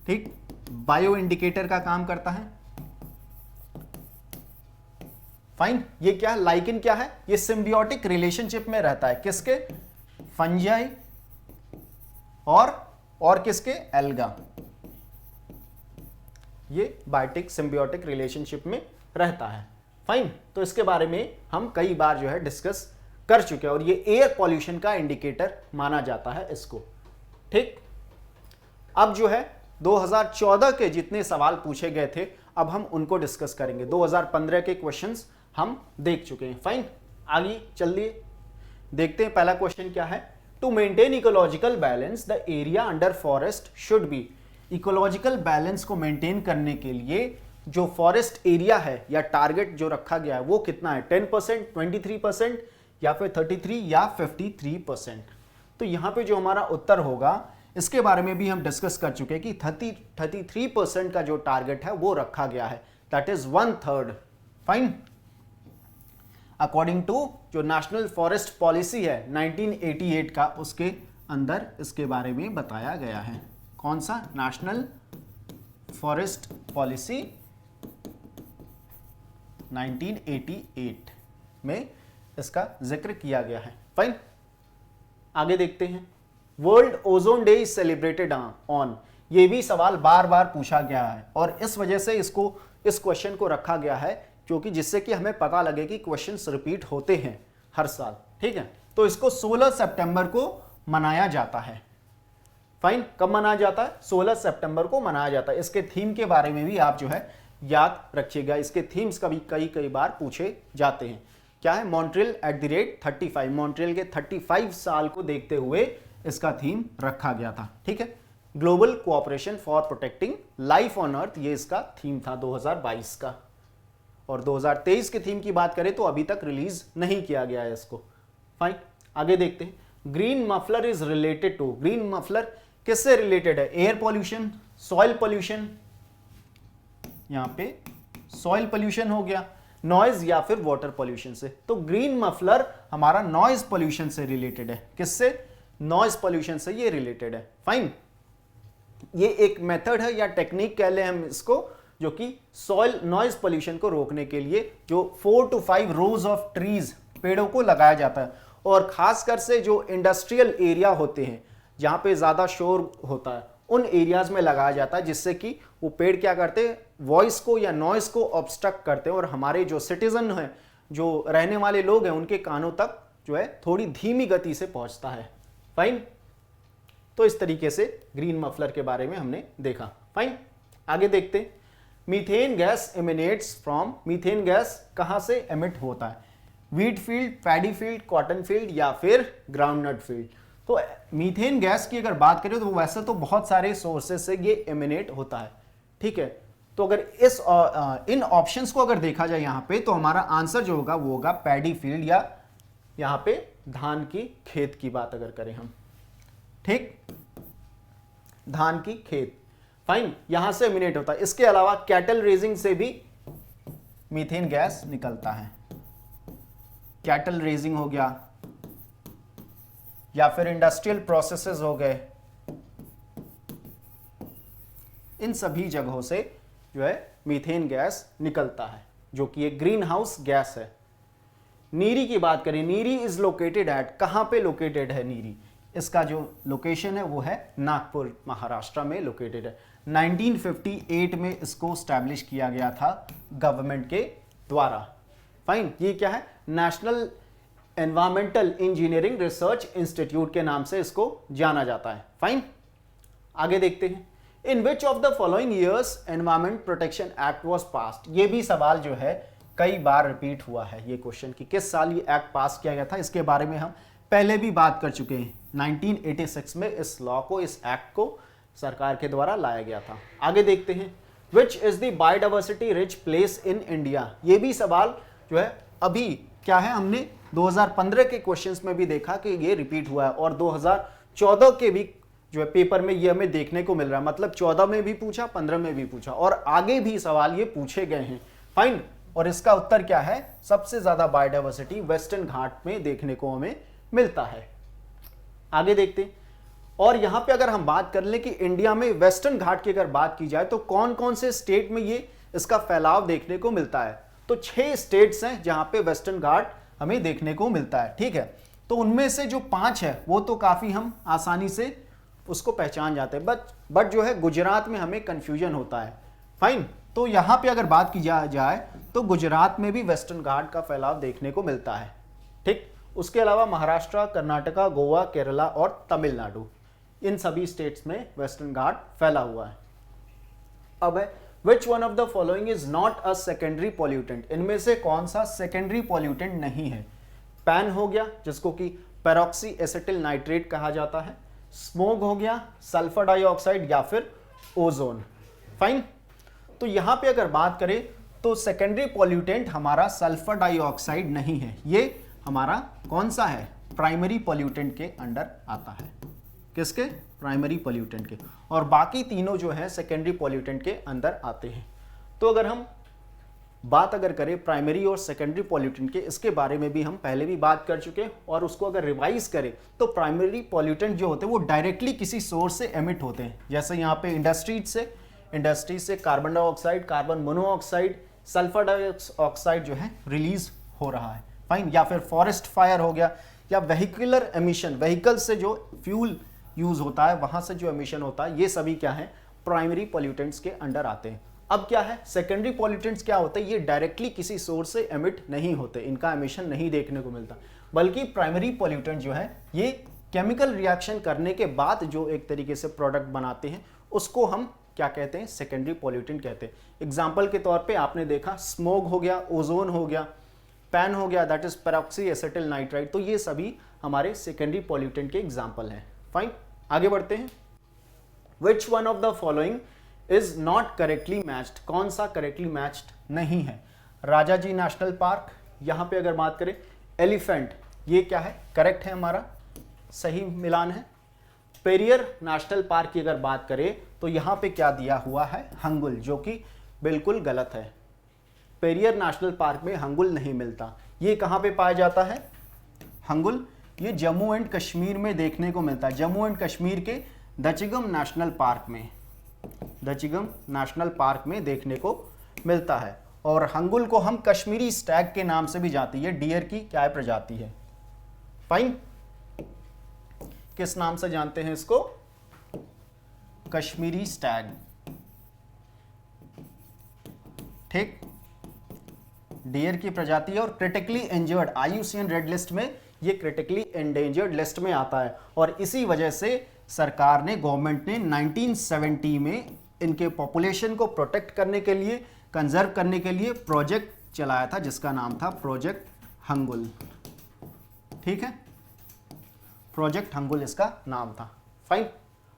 ठीक, बायो इंडिकेटर का काम करता है। फाइन, ये क्या है, लाइकेन क्या है, ये सिम्बियोटिक रिलेशनशिप में रहता है, किसके, फंजाई और किसके, एल्गा। ये बायोटिक सिम्बियोटिक रिलेशनशिप में रहता है। फाइन, तो इसके बारे में हम कई बार जो है डिस्कस कर चुके हैं और ये एयर पॉल्यूशन का इंडिकेटर माना जाता है इसको। ठीक, अब जो है 2014 के जितने सवाल पूछे गए थे अब हम उनको डिस्कस करेंगे। 2015 के क्वेश्चंस हम देख चुके हैं। फाइन, आगे चलिए देखते हैं पहला क्वेश्चन क्या है। To maintain ecological balance the area under forest should be. Ecological balance को मेंटेन करने के लिए जो फॉरेस्ट एरिया है या टारगेट जो रखा गया है वो कितना है, 10%, 23% या फिर 33 या 53%। तो यहां पे जो हमारा उत्तर होगा इसके बारे में भी हम डिस्कस कर चुके हैं कि 33% का जो टारगेट है वो रखा गया है, that is 1/3। Fine, according to जो नेशनल फॉरेस्ट पॉलिसी है 1988 का, उसके अंदर इसके बारे में बताया गया है। कौन सा? नेशनल फॉरेस्ट पॉलिसी 1988 में इसका जिक्र किया गया है। फाइन, आगे देखते हैं। World ozone day is celebrated on, ये भी सवाल बार बार पूछा गया है और इस वजह से इस क्वेश्चन को रखा गया है क्योंकि जिससे कि हमें पता लगे कि क्वेश्चंस रिपीट होते हैं हर साल। ठीक है, तो इसको 16 सितंबर को मनाया जाता है। फाइन, कब मनाया जाता है? 16 सितंबर को मनाया जाता है। इसके थीम के बारे में भी आप जो है याद रखिएगा, इसके थीम्स कभी कई बार पूछे जाते हैं। क्या है? Montreal at the rate 35, Montreal के 35 साल को देखते हुए इसका थीम रखा गया था। ठीक है, global cooperation for protecting life on earth, ये इसका थीम था 2022 का। और 2023 के थीम की बात करें तो अभी तक रिलीज नहीं किया गया है इसको। फाइन, आगे देखते हैं। Green muffler is related to, green muffler किससे रिलेटेड है? एयर पॉल्यूशन, सॉइल पॉल्यूशन, यहां पे सॉइल पॉल्यूशन हो गया, नॉइज या फिर वाटर पॉल्यूशन से। तो ग्रीन मफलर हमारा नॉइज पॉल्यूशन से रिलेटेड है। किससे? नॉइज पॉल्यूशन से ये रिलेटेड है। फाइन, ये एक मेथड है या टेक्निक कह लें हम इसको, जो कि सॉइल नॉइज पॉल्यूशन को रोकने के लिए जो 4 to 5 रोज ऑफ ट्रीज, पेड़ों को लगाया जाता है। और खासकर से जो इंडस्ट्रियल एरिया होते हैं जहां पे ज्यादा शोर होता है, उन एरियाज में लगाया जाता है, जिससे कि वो पेड़ क्या करते हैं? वॉइस को या नॉइस को ऑब्स्ट्रक्ट करते हैं और हमारे जो सिटीजन हैं, जो रहने वाले लोग हैं, उनके कानों तक जो है थोड़ी धीमी गति से पहुंचता है। फाइन, तो इस तरीके से ग्रीन मफलर के बारे में हमने देखा। फाइन, आगे देखते हैं। Methane gas emanates from, methane gas कहां से एमिट होता है? Wheat field, paddy field, cotton field या फिर ग्राउंडनट फील्ड। तो मीथेन गैस की अगर बात करें तो वैसे तो बहुत सारे सोर्सेस से ये एमिनेट होता है। ठीक है, तो अगर इन ऑप्शंस को अगर देखा जाए यहाँ पे, तो हमारा आंसर जो होगा वो होगा पैडी फील्ड, या यहाँ पे धान की खेत की बात अगर करें हम। ठीक, धान की खेत। फाइन, यहां से एमिनेट होता है। इसके अलावा कैटल रेजिंग से भी मीथेन गैस निकलता है। कैटल रेजिंग हो गया या फिर इंडस्ट्रियल प्रोसेसेस हो गए, इन सभी जगहों से जो है मीथेन गैस निकलता है, जो कि एक ग्रीन हाउस गैस है। नीरी की बात करें, नीरी इज लोकेटेड एट, कहां पे लोकेटेड है नीरी? इसका जो लोकेशन है वो है नागपुर, महाराष्ट्र में लोकेटेड है। 1958 में इसको स्टैब्लिश किया गया था गवर्नमेंट के द्वारा। फाइन, ये क्या है? National environmental engineering research institute के नाम से इसको जाना जाता है। फाइन, आगे देखते हैं। In which of the following years environment protection act was passed, ये भी सवाल जो है कई बार रिपीट हुआ है ये क्वेश्चन कि किस साल ये एक्ट पास किया गया था। इसके बारे में हम पहले भी बात कर चुके हैं। 1986 में इस लॉ को, इस एक्ट को सरकार के द्वारा लाया गया था। आगे देखते हैं। Which is the biodiversity rich place in India, ये भी सवाल जो है अभी क्या है, हमने 2015 के क्वेश्चंस में भी देखा कि ये रिपीट हुआ है और 2014 के भी जो है पेपर में ये हमें देखने को मिल रहा है। मतलब 14 में भी पूछा, 15 में भी पूछा और आगे भी सवाल ये पूछे गए हैं। फाइन, और इसका उत्तर क्या है? सबसे ज्यादा बायोडाइवर्सिटी वेस्टर्न घाट में देखने को हमें मिलता है। आगे देखते हैं। और यहां पे अगर हम बात कर लें कि इंडिया में वेस्टर्न घाट की अगर बात की जाए तो कौन कौन से स्टेट में ये इसका फैलाव देखने को मिलता है, तो 6 स्टेट्स हैं जहां पे वेस्टर्न घाट हमें देखने को मिलता है। ठीक है, तो उनमें से जो 5 है वो तो काफी हम आसानी से उसको पहचान जाते हैं, बट जो है गुजरात में हमें कंफ्यूजन होता है। फाइन, तो यहां पे अगर बात की जाए तो गुजरात में भी वेस्टर्न घाट का फैलाव देखने को मिलता है। ठीक, उसके अलावा महाराष्ट्र, कर्नाटका, गोवा, केरला और तमिलनाडु, इन सभी स्टेट्स में वेस्टर्न घाट फैला हुआ है। अब है विच one of the following is not a secondary pollutant, इनमें से कौन सा सेकेंडरी पॉल्यूटेंट नहीं है? पैन हो गया जिसको कि पेरोक्सी एसिटिल नाइट्रेट कहा जाता है, स्मोग हो गया, सल्फर डाइऑक्साइड या फिर ओजोन। फाइन, तो यहां पे अगर बात करें तो सेकेंडरी पॉल्यूटेंट हमारा सल्फर डाइऑक्साइड नहीं है, ये हमारा कौन सा है? प्राइमरी पॉल्यूटेंट के अंडर आता है। किसके? प्राइमरी पॉल्यूटेंट के। और बाकी तीनों जो है सेकेंडरी पॉल्यूटेंट के अंदर आते हैं। तो अगर हम बात अगर करें प्राइमरी और सेकेंडरी पॉल्यूटेंट के, इसके बारे में भी हम पहले भी बात कर चुके हैं, और उसको अगर रिवाइज करें तो प्राइमरी पॉल्यूटेंट जो होते हैं वो डायरेक्टली किसी सोर्स से एमिट होते हैं। जैसे यहाँ पे इंडस्ट्रीज से carbon dioxide, carbon monoxide, sulphur dioxide जो है रिलीज हो रहा है, फाइन। या फिर फॉरेस्ट फायर हो गया, या वेहिकुलर एमिशन, व्हीकल से जो फ्यूल यूज होता है वहां से जो एमिशन होता है, ये सभी क्या है, प्राइमरी पॉल्यूटेंट्स के अंडर आते हैं। अब क्या है, सेकेंडरी पॉल्यूटेंट्स क्या होते हैं, ये डायरेक्टली किसी सोर्स से एमिट नहीं होते, इनका एमिशन नहीं देखने को मिलता, बल्कि प्राइमरी पॉल्यूटेंट जो है ये केमिकल रिएक्शन करने के बाद जो एक तरीके से प्रोडक्ट बनाते हैं उसको हम क्या कहते हैं, सेकेंडरी पॉल्यूटेंट कहते हैं। एग्जाम्पल के तौर पे आपने देखा स्मोक हो गया, ओजोन हो गया, पैन हो गया, that is peroxy acetyl nitride, तो ये सभी हमारे सेकेंडरी पॉल्यूटेंट के एग्जाम्पल हैं। फाइन, आगे बढ़ते हैं। Which one of the following is not correctly matched, कौन सा करेक्टली मैच्ड नहीं है। राजाजी नेशनल पार्क, यहां पे अगर बात करें एलिफेंट, ये क्या है, करेक्ट है, हमारा सही मिलान है। पेरियर नेशनल पार्क की अगर बात करें तो यहां पे क्या दिया हुआ है, हंगुल, जो कि बिल्कुल गलत है। पेरियर नेशनल पार्क में हंगुल नहीं मिलता। ये कहां पे पाया जाता है हंगुल, ये जम्मू एंड कश्मीर में देखने को मिलता है, जम्मू एंड कश्मीर के दचिगम नेशनल पार्क में, दचिगम नेशनल पार्क में देखने को मिलता है। और हंगुल को हम कश्मीरी स्टैग के नाम से भी जानते हैं, ये डियर की क्या प्रजाति है, फाइन। किस नाम से जानते हैं इसको, कश्मीरी स्टैग, ठीक, डियर की प्रजाति है। और critically injured, IUCN red list में ये क्रिटिकली एंडेंजर्ड लिस्ट में आता है, और इसी वजह से सरकार ने, गवर्नमेंट ने 1970 में इनके पॉपुलेशन को प्रोटेक्ट करने के लिए, कंजर्व करने के लिए प्रोजेक्ट चलाया था जिसका नाम था प्रोजेक्ट हंगुल, ठीक है, प्रोजेक्ट हंगुल इसका नाम था, फाइन।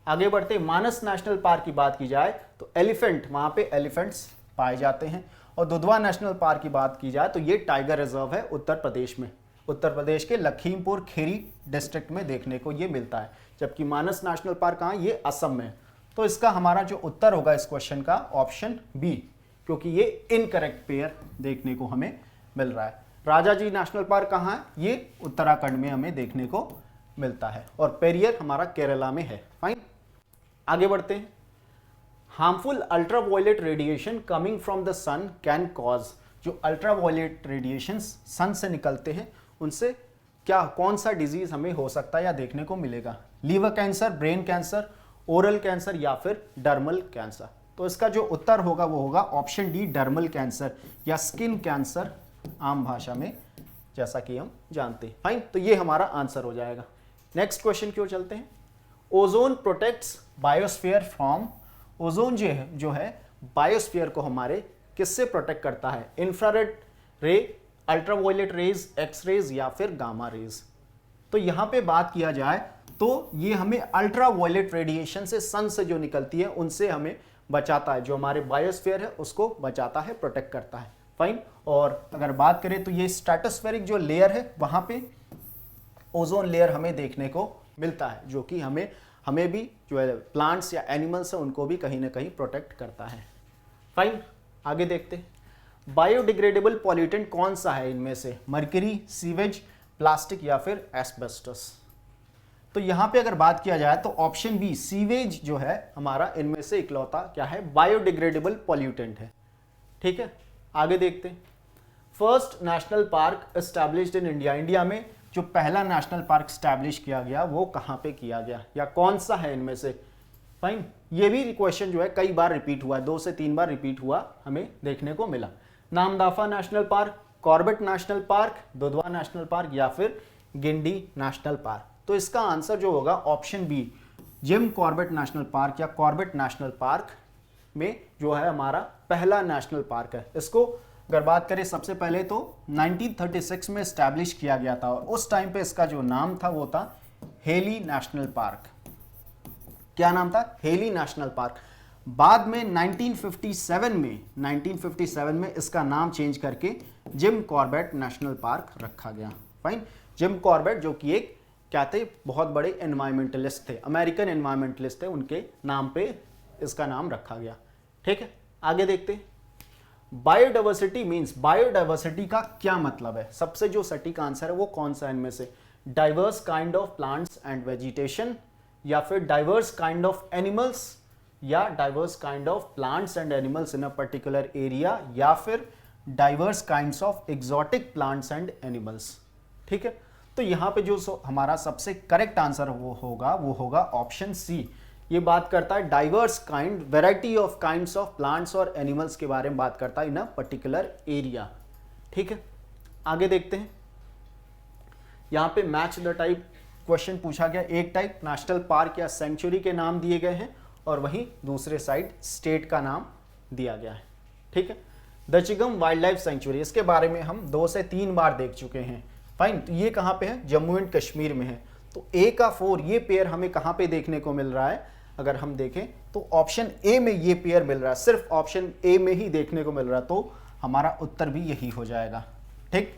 आगे बढ़ते, मानस नेशनल पार्क की बात की जाए तो एलिफेंट, वहां पे एलिफेंट्स पाए जाते हैं। और दुधवा नेशनल पार्क की बात की जाए तो ये टाइगर रिजर्व है उत्तर प्रदेश में, उत्तर प्रदेश के लखीमपुर खीरी डिस्ट्रिक्ट में देखने को ये मिलता है। जबकि मानस नेशनल पार्क कहाँ, ये असम में। तो इसका हमारा जो उत्तर होगा इस क्वेश्चन का ऑप्शन बी, क्योंकि ये इनकरेक्ट पेयर देखने को हमें मिल रहा है। राजाजी नेशनल पार्क कहाँ है, ये उत्तराखंड में हमें देखने को मिलता है, और पेरियर हमारा केरला में है, फाइन। आगे बढ़ते हैं। Harmful ultraviolet radiation coming from the sun can cause, जो अल्ट्रावायलेट रेडिएशंस सन से निकलते हैं उनसे क्या, कौन सा डिजीज हमें हो सकता है या देखने को मिलेगा, liver cancer, brain cancer, oral cancer या फिर डर्मल कैंसर। तो इसका जो उत्तर होगा वो होगा ऑप्शन डी, डर्मल कैंसर या स्किन कैंसर आम भाषा में, जैसा कि हम जानते हैं, फाइन। तो ये हमारा आंसर हो जाएगा। नेक्स्ट क्वेश्चन की ओर चलते हैं। Ozone protects biosphere from, ozone जो है बायोस्फीयर को हमारे किससे प्रोटेक्ट करता है, इंफ्रारेड रे, अल्ट्रावायलेट रेज, एक्स रेज या फिर गामा रेज। तो यहां पे बात किया जाए तो ये हमें अल्ट्रावायलेट रेडिएशन से, सन से जो निकलती है उनसे हमें बचाता है, जो हमारे बायोस्फीयर है उसको बचाता है, प्रोटेक्ट करता है, फाइन। और अगर बात करें तो ये स्ट्रेटोस्फेरिक जो लेयर है वहां पे ओजोन लेयर हमें देखने को मिलता है, जो कि हमें भी जो है प्लांट्स या एनिमल्स है उनको भी कहीं ना कहीं प्रोटेक्ट करता है, फाइन। आगे देखते हैं। बायोडिग्रेडेबल पॉल्यूटेंट कौन सा है इनमें से, मर्क्यूरी, सीवेज, प्लास्टिक या फिर एस्बेस्टस। तो यहां पे अगर बात किया जाए तो ऑप्शन बी, सीवेज जो है हमारा इनमें से इकलौता क्या है, बायोडिग्रेडेबल पॉल्यूटेंट है, ठीक है। आगे देखते हैं। First national park established in India, India में जो पहला नेशनल पार्क स्टैब्लिश किया गया वो कहां पे किया गया या कौन सा है इनमें से, फाइन। ये भी क्वेश्चन जो है कई बार रिपीट हुआ है, 2 से 3 बार रिपीट हुआ हमें देखने को मिला। Namdapha national park, Corbett national park, Dudhwa national park या फिर गिंडी नेशनल पार्क। तो इसका आंसर जो होगा option B, Jim Corbett national park या कॉर्बेट नेशनल पार्क में जो है हमारा पहला नेशनल पार्क है। इसको अगर बात करें सबसे पहले तो 1936 में स्टैब्लिश किया गया था, और उस टाइम पे इसका जो नाम था वो था हेली नेशनल पार्क। क्या नाम था, हेली नेशनल पार्क। बाद में 1957 में इसका नाम चेंज करके जिम कॉर्बेट नेशनल पार्क रखा गया, फाइन। जिम कॉर्बेट जो कि एक क्या थे, बहुत बड़े एनवायरमेंटलिस्ट थे, अमेरिकन एनवायरमेंटलिस्ट थे, उनके नाम पे इसका नाम रखा गया, ठीक है। आगे देखते हैं। बायोडाइवर्सिटी मीन्स, बायोडाइवर्सिटी का क्या मतलब है, सबसे जो सटीक आंसर है वो कौन सा है इनमें से, diverse kind of plants and vegetation, या फिर डाइवर्स काइंड ऑफ एनिमल्स, या diverse kind of plants and animals in a particular area, या फिर diverse kinds of exotic plants and animals. ठीक है, तो यहां पे जो हमारा सबसे करेक्ट आंसर वो होगा ऑप्शन सी। ये बात करता है diverse kind, variety of kinds of plants और एनिमल्स के बारे में बात करता है इन अ पर्टिकुलर एरिया। ठीक है, आगे देखते हैं। यहां पे मैच द टाइप क्वेश्चन पूछा गया, एक टाइप नेशनल पार्क या सेंचुरी के नाम दिए गए हैं और वहीं दूसरे साइड स्टेट का नाम दिया गया है। ठीक है, दचिगम वाइल्ड लाइफ सेंचुरी, इसके बारे में हम 2 से 3 बार देख चुके हैं। फाइन, तो ये कहां पे है, जम्मू एंड कश्मीर में है। तो ए का 4 ये पेयर हमें कहां पे देखने को मिल रहा है, अगर हम देखें तो ऑप्शन ए में ये पेयर मिल रहा है, सिर्फ ऑप्शन ए में ही देखने को मिल रहा है, तो हमारा उत्तर भी यही हो जाएगा। ठीक,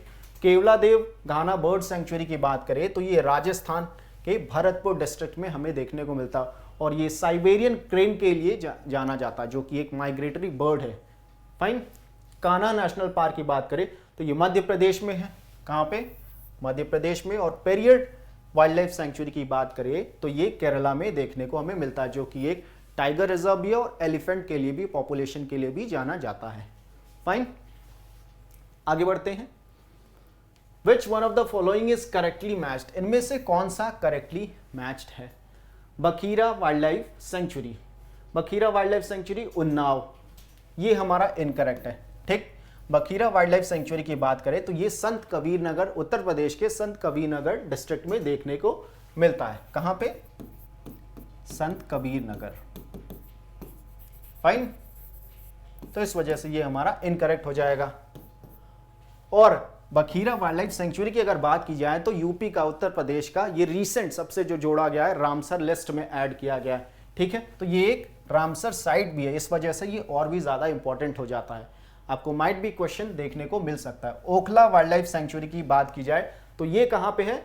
केवलादेव घाना बर्ड सेंचुरी की बात करें तो ये राजस्थान के भरतपुर डिस्ट्रिक्ट में हमें देखने को मिलता है और ये साइबेरियन क्रेन के लिए जाना जाता है, जो कि एक माइग्रेटरी बर्ड है। फाइन, कान्हा नेशनल पार्क की बात करें तो ये मध्य प्रदेश में है, कहाँ पे, मध्य प्रदेश में। और पेरियर वाइल्ड लाइफ सेंचुरी की बात करें तो ये केरला में देखने को हमें मिलता है, जो कि एक टाइगर रिजर्व भी है और एलिफेंट के लिए भी, पॉपुलेशन के लिए भी जाना जाता है। फाइन, आगे बढ़ते हैं। Which one of the following is correctly matched, इनमें से कौन सा करेक्टली मैच्ड है। Bakhira wild life sanctuary, Bakhira wild life sanctuary Unnao, ये हमारा इनकरेक्ट है। ठीक, बखीरा वाइल्ड लाइफ सेंचुरी की बात करें तो ये संत कबीर नगर, उत्तर प्रदेश के संत कबीर नगर डिस्ट्रिक्ट में देखने को मिलता है। कहां पे, संत कबीर नगर। फाइन, तो इस वजह से ये हमारा इनकरेक्ट हो जाएगा। और बखीरा वाइल्ड लाइफ सेंचुरी की अगर बात की जाए तो यूपी का, उत्तर प्रदेश का, ये रीसेंट सबसे जो जोड़ा गया है, रामसर लिस्ट में ऐड किया गया है। ठीक है, तो ये एक रामसर साइट भी है, इस वजह से ये और भी ज्यादा इंपॉर्टेंट हो जाता है। आपको माइट भी क्वेश्चन देखने को मिल सकता है। ओखला वाइल्ड लाइफ सेंचुरी की बात की जाए तो ये कहां पे है,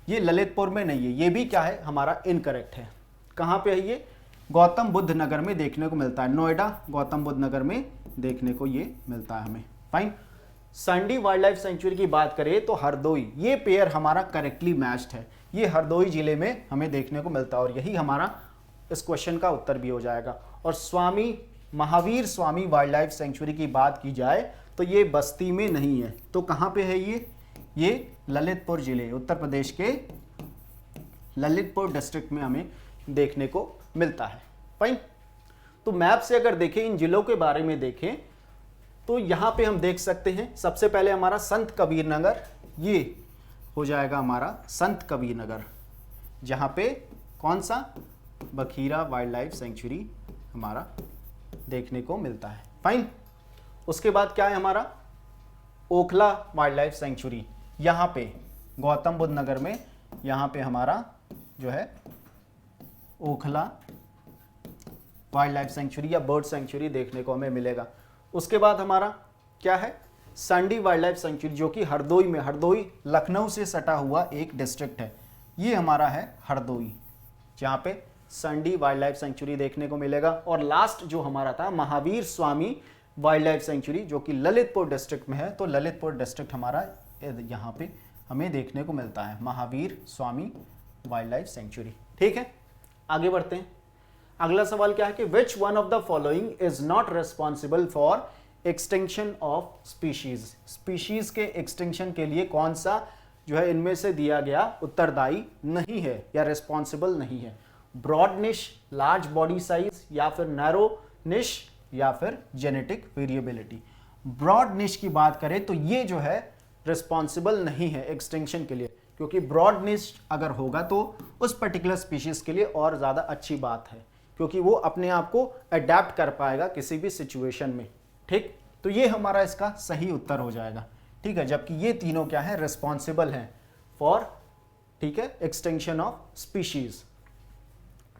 ये ललितपुर में नहीं है, ये भी क्या है, हमारा इनकरेक्ट है। कहां पे है ये, गौतम बुद्ध नगर में देखने को मिलता है, नोएडा गौतम बुद्ध नगर में देखने को ये मिलता है हमें। Fine, Sandi wild life sanctuary की बात करें तो हरदोई, ये पेयर हमारा करेक्टली मैच्ड है, ये हरदोई जिले में हमें देखने को मिलता है और यही हमारा इस क्वेश्चन का उत्तर भी हो जाएगा। और स्वामी Mahavir Swami wild life sanctuary की बात की जाए तो ये बस्ती में नहीं है, तो कहां पे है ये ललितपुर जिले, उत्तर प्रदेश के ललितपुर डिस्ट्रिक्ट में हमें देखने को मिलता है। फाइन, तो मैप से अगर देखें, इन जिलों के बारे में देखें तो यहां पे हम देख सकते हैं, सबसे पहले हमारा संत कबीर नगर, ये हो जाएगा हमारा संत कबीर नगर, जहां पे कौन सा, बखीरा वाइल्ड लाइफ सेंचुरी हमारा देखने को मिलता है। फाइन, उसके बाद क्या है हमारा, ओखला वाइल्ड लाइफ सेंचुरी, यहां पे गौतम बुद्ध नगर में, यहां पे हमारा जो है ओखला वाइल्ड लाइफ सेंचुरी या बर्ड सेंचुरी देखने को हमें मिलेगा। उसके बाद हमारा क्या है, सांडी वाइल्ड लाइफ सेंचुरी, जो कि हरदोई में, हरदोई लखनऊ से सटा हुआ एक डिस्ट्रिक्ट है, ये हमारा है हरदोई, जहां पे सांडी वाइल्ड लाइफ सेंचुरी देखने को मिलेगा। और लास्ट जो हमारा था Mahavir Swami wild life sanctuary, जो कि ललितपुर डिस्ट्रिक्ट में है, तो ललितपुर डिस्ट्रिक्ट हमारा यहाँ पे हमें देखने को मिलता है, Mahavir Swami wild life sanctuary. ठीक है, आगे बढ़ते हैं। अगला सवाल क्या है कि which one of the following is not responsible for extinction of species, species के एक्सटिंक्शन के लिए कौन सा जो है इनमें से दिया गया उत्तरदायी नहीं है या रिस्पॉन्सिबल नहीं है। ब्रॉड निश, लार्ज बॉडी साइज, या फिर नैरो निश, या फिर जेनेटिक वेरिएबिलिटी। ब्रॉड निश की बात करें तो ये जो है रिस्पॉन्सिबल नहीं है एक्सटिंक्शन के लिए, क्योंकि ब्रॉड निश अगर होगा तो उस पर्टिकुलर स्पीशीज के लिए और ज्यादा अच्छी बात है, क्योंकि वो अपने आप को अडेप्ट कर पाएगा किसी भी सिचुएशन में। ठीक, तो ये हमारा इसका सही उत्तर हो जाएगा। ठीक है, जबकि ये तीनों क्या है, रिस्पॉन्सिबल हैं फॉर, ठीक है, एक्सटिंक्शन ऑफ स्पीशीज,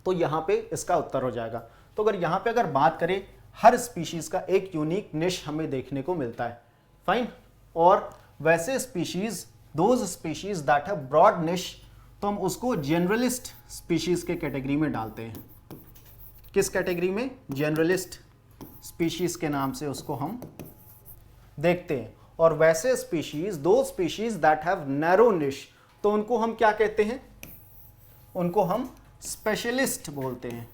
तो यहां पे इसका उत्तर हो जाएगा। तो अगर यहां पे अगर बात करें, हर स्पीशीज का एक यूनिक निश हमें देखने को मिलता है। फाइन, और वैसे species, those species that have broad niche, तो हम उसको जनरलिस्ट स्पीशीज के कैटेगरी में डालते हैं। किस कैटेगरी में, जनरलिस्ट स्पीशीज के नाम से उसको हम देखते हैं। और वैसे स्पीशीज, दो स्पीशीज दैट हैव नैरो निश, तो उनको हम क्या कहते हैं? उनको हम स्पेशलिस्ट बोलते हैं,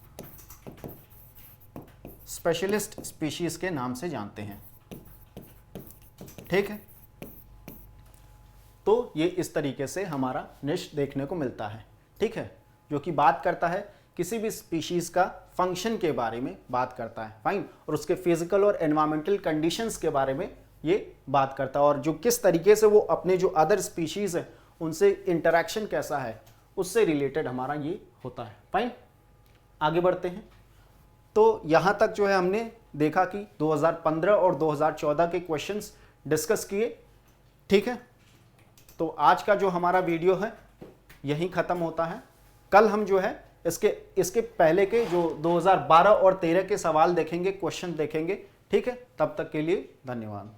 स्पेशलिस्ट स्पीशीज के नाम से जानते हैं। ठीक है, तो ये इस तरीके से हमारा निश देखने को मिलता है। ठीक है, जो कि बात करता है किसी भी स्पीशीज का फंक्शन के बारे में बात करता है, फाइन, और उसके फिजिकल और एनवायरमेंटल कंडीशंस के बारे में ये बात करता है, और जो किस तरीके से वो अपने जो अदर स्पीशीज है उनसे इंटरेक्शन कैसा है उससे रिलेटेड हमारा ये होता है। फाइन, आगे बढ़ते हैं। तो यहाँ तक जो है हमने देखा कि 2015 और 2014 के क्वेश्चंस डिस्कस किए। ठीक है, तो आज का जो हमारा वीडियो है यहीं ख़त्म होता है। कल हम जो है इसके पहले के जो 2012 और 13 के सवाल देखेंगे, क्वेश्चन देखेंगे। ठीक है, तब तक के लिए धन्यवाद।